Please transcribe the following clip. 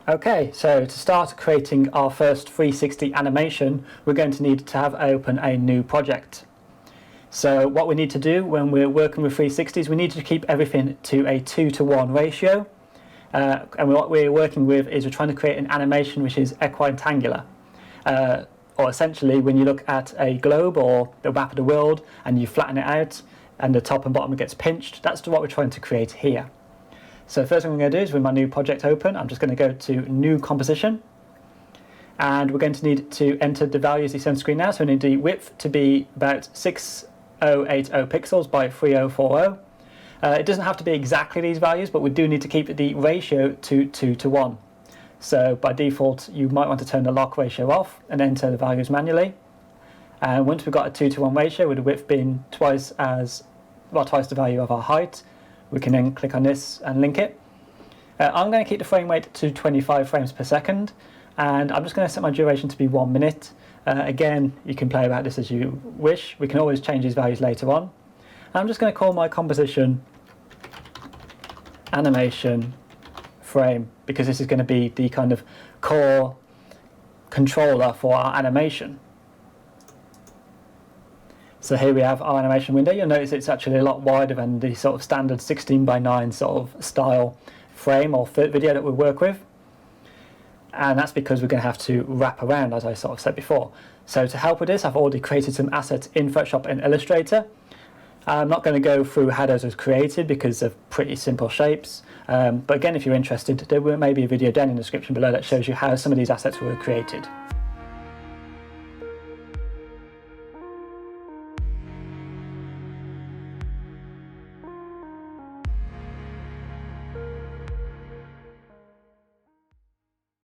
Okay, so to start creating our first 360 animation, we're going to need to have open a new project. So what we need to do when we're working with 360s, we need to keep everything to a 2:1 ratio. And what we're working with is we're trying to create an animation which is equitangular. Or essentially, when you look at a globe or the map of the world and you flatten it out and the top and bottom gets pinched, that's what we're trying to create here. So first thing I'm going to do is with my new project open, I'm just going to go to New Composition. And we're going to need to enter the values you see on screen now. So we need the width to be about 6080 pixels by 3040. It doesn't have to be exactly these values, but we do need to keep the ratio to 2:1. So by default, you might want to turn the lock ratio off and enter the values manually. And once we've got a 2:1 ratio with the width being twice the value of our height, we can then click on this and link it. I'm going to keep the frame rate to 25 frames per second, and I'm just going to set my duration to be 1 minute. Again, you can play about this as you wish. We can always change these values later on. I'm just going to call my composition animation frame, because this is going to be the kind of core controller for our animation. So here we have our animation window. You'll notice it's actually a lot wider than the sort of standard 16:9 sort of style frame or video that we work with. And that's because we're going to have to wrap around, as I sort of said before. So to help with this, I've already created some assets in Photoshop and Illustrator. I'm not going to go through how those was created because they're pretty simple shapes. But again, if you're interested, there may be a video down in the description below that shows you how some of these assets were created.